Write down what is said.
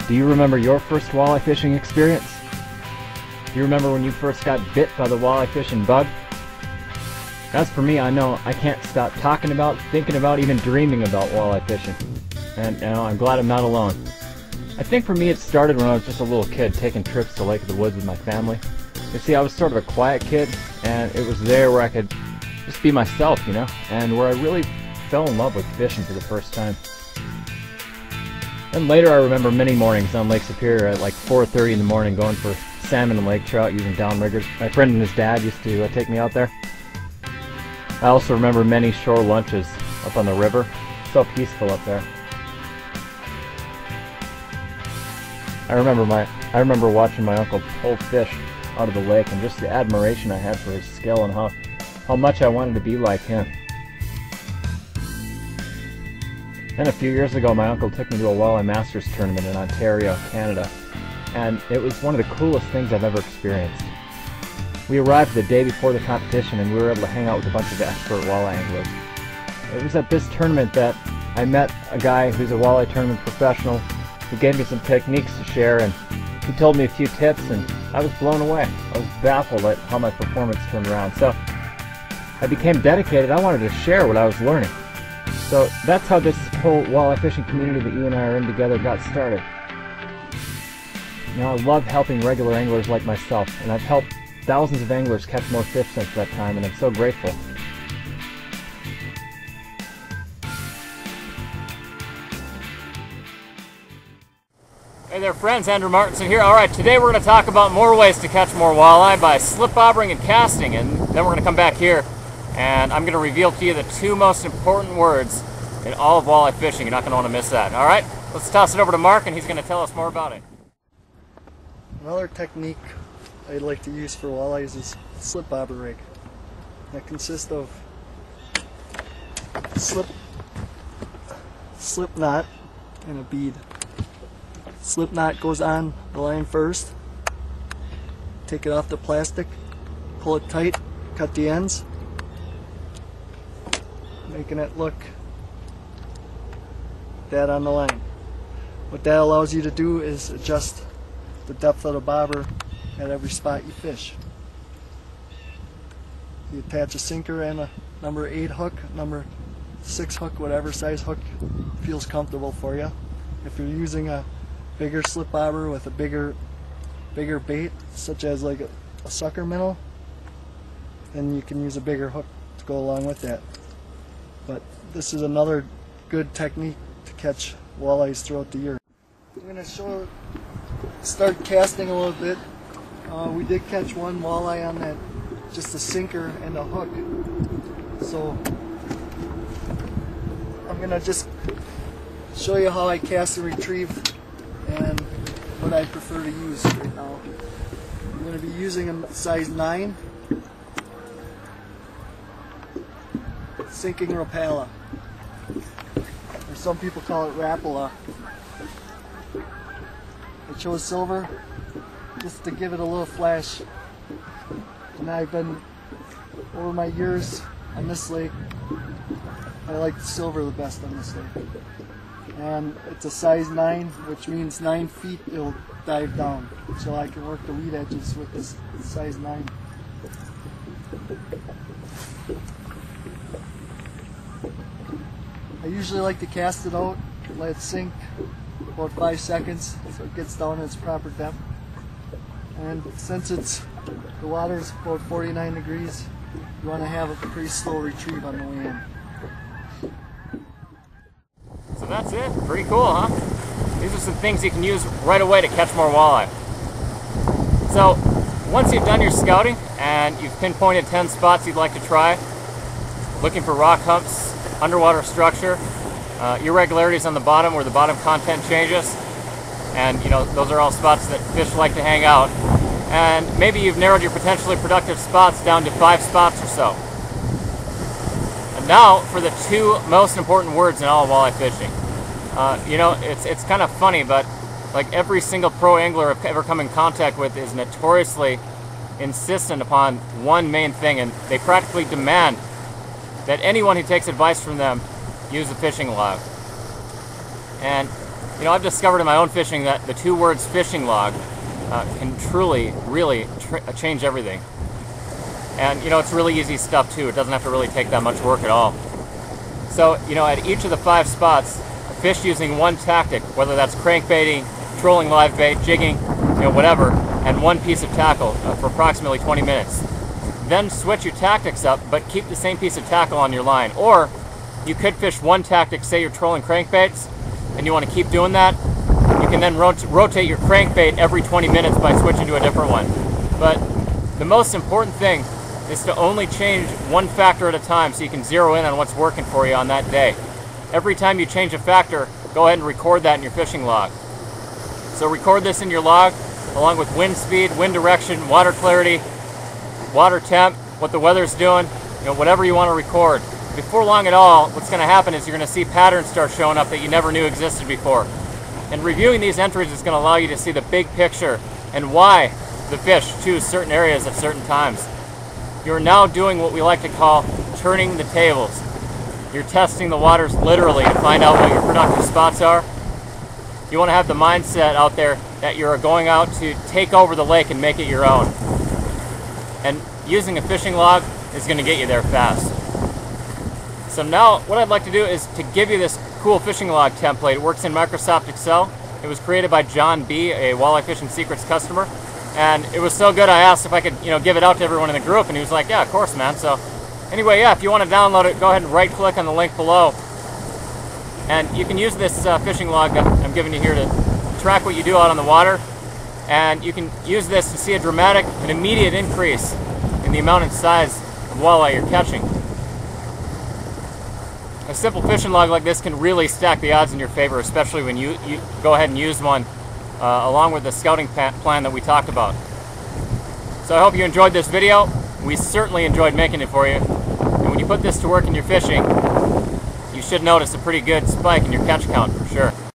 Do you remember your first walleye fishing experience? Do you remember when you first got bit by the walleye fishing bug? As for me, I know I can't stop talking about, thinking about, even dreaming about walleye fishing. And you know, I'm glad I'm not alone. I think for me it started when I was just a little kid taking trips to Lake of the Woods with my family. You see, I was sort of a quiet kid, and it was there where I could just be myself, you know, and where I really fell in love with fishing for the first time. And later I remember many mornings on Lake Superior at like 4:30 in the morning going for salmon and lake trout using downriggers. My friend and his dad used to take me out there. I also remember many shore lunches up on the river. So peaceful up there. I remember watching my uncle pull fish out of the lake and just the admiration I had for his skill and how much I wanted to be like him. Then a few years ago, my uncle took me to a Walleye Masters tournament in Ontario, Canada, and it was one of the coolest things I've ever experienced. We arrived the day before the competition and we were able to hang out with a bunch of expert walleye anglers. It was at this tournament that I met a guy who's a walleye tournament professional who gave me some techniques to share, and he told me a few tips, and I was blown away. I was baffled at how my performance turned around. So I became dedicated. I wanted to share what I was learning. So that's how this whole walleye fishing community that you and I are in together got started. Now, I love helping regular anglers like myself, and I've helped thousands of anglers catch more fish since that time, and I'm so grateful. Hey there friends, Andrew Martinsen here. Alright, today we're going to talk about more ways to catch more walleye by slip bobbering and casting, and then we're going to come back here and I'm going to reveal to you the two most important words in all of walleye fishing. You're not going to want to miss that. Alright, let's toss it over to Mark and he's going to tell us more about it. Another technique I like to use for walleyes is slip bobber rig. That consists of slip knot and a bead. Slip knot goes on the line first. Take it off the plastic, pull it tight, cut the ends, making it look that on the line. What that allows you to do is adjust the depth of the bobber at every spot you fish. You attach a sinker and a number 8 hook, number 6 hook, whatever size hook feels comfortable for you. If you're using a bigger slip bobber with a bigger bait, such as like a sucker minnow, then you can use a bigger hook to go along with that. But this is another good technique to catch walleyes throughout the year. I'm going to start casting a little bit. We did catch one walleye on that, just a sinker and a hook. So I'm going to just show you how I cast and retrieve and what I prefer to use right now. I'm going to be using a size 9 sinking Rapala, or some people call it Rapala. It shows silver just to give it a little flash. And I've been, over my years on this lake, I like the silver the best on this lake. And it's a size 9, which means 9 feet it'll dive down. So I can work the weed edges with this size 9. I usually like to cast it out, let it sink about 5 seconds so it gets down to its proper depth. And since the water's about 49 degrees, you want to have a pretty slow retrieve on the way in. So that's it. Pretty cool, huh? These are some things you can use right away to catch more walleye. So once you've done your scouting and you've pinpointed 10 spots you'd like to try, looking for rock humps, underwater structure, irregularities on the bottom where the bottom content changes, and you know those are all spots that fish like to hang out, and maybe you've narrowed your potentially productive spots down to 5 spots or so. And now for the two most important words in all of walleye fishing. You know, it's kind of funny, but like every single pro angler I've ever come in contact with is notoriously insistent upon one main thing, and they practically demand that anyone who takes advice from them use a fishing log. And You know, I've discovered in my own fishing that the two words fishing log can truly, really change everything. And, you know, it's really easy stuff too. It doesn't have to really take that much work at all. So, you know, at each of the 5 spots, fish using one tactic, whether that's crankbaiting, trolling live bait, jigging, you know, whatever, and one piece of tackle for approximately 20 minutes. Then switch your tactics up, but keep the same piece of tackle on your line. Or you could fish one tactic, say you're trolling crankbaits, and you want to keep doing that. You can then rotate your crankbait every 20 minutes by switching to a different one. But the most important thing is to only change one factor at a time so you can zero in on what's working for you on that day. Every time you change a factor, go ahead and record that in your fishing log. So record this in your log along with wind speed, wind direction, water clarity, water temp, what the weather's doing, you know, whatever you want to record. Before long at all, what's going to happen is you're going to see patterns start showing up that you never knew existed before. And reviewing these entries is going to allow you to see the big picture and why the fish choose certain areas at certain times. You're now doing what we like to call turning the tables. You're testing the waters literally to find out what your productive spots are. You want to have the mindset out there that you're going out to take over the lake and make it your own. And using a fishing log is going to get you there fast. So now what I'd like to do is to give you this cool fishing log template. It works in Microsoft Excel. It was created by John B., a Walleye Fishing Secrets customer. And it was so good I asked if I could, you know, give it out to everyone in the group, and he was like, yeah, of course, man. So anyway, yeah, if you want to download it, go ahead and right click on the link below. And you can use this fishing log that I'm giving you here to track what you do out on the water. And you can use this to see a dramatic and immediate increase in the amount and size of walleye you're catching. A simple fishing log like this can really stack the odds in your favor, especially when you go ahead and use one along with the scouting plan that we talked about. So I hope you enjoyed this video. We certainly enjoyed making it for you. And when you put this to work in your fishing, you should notice a pretty good spike in your catch count for sure.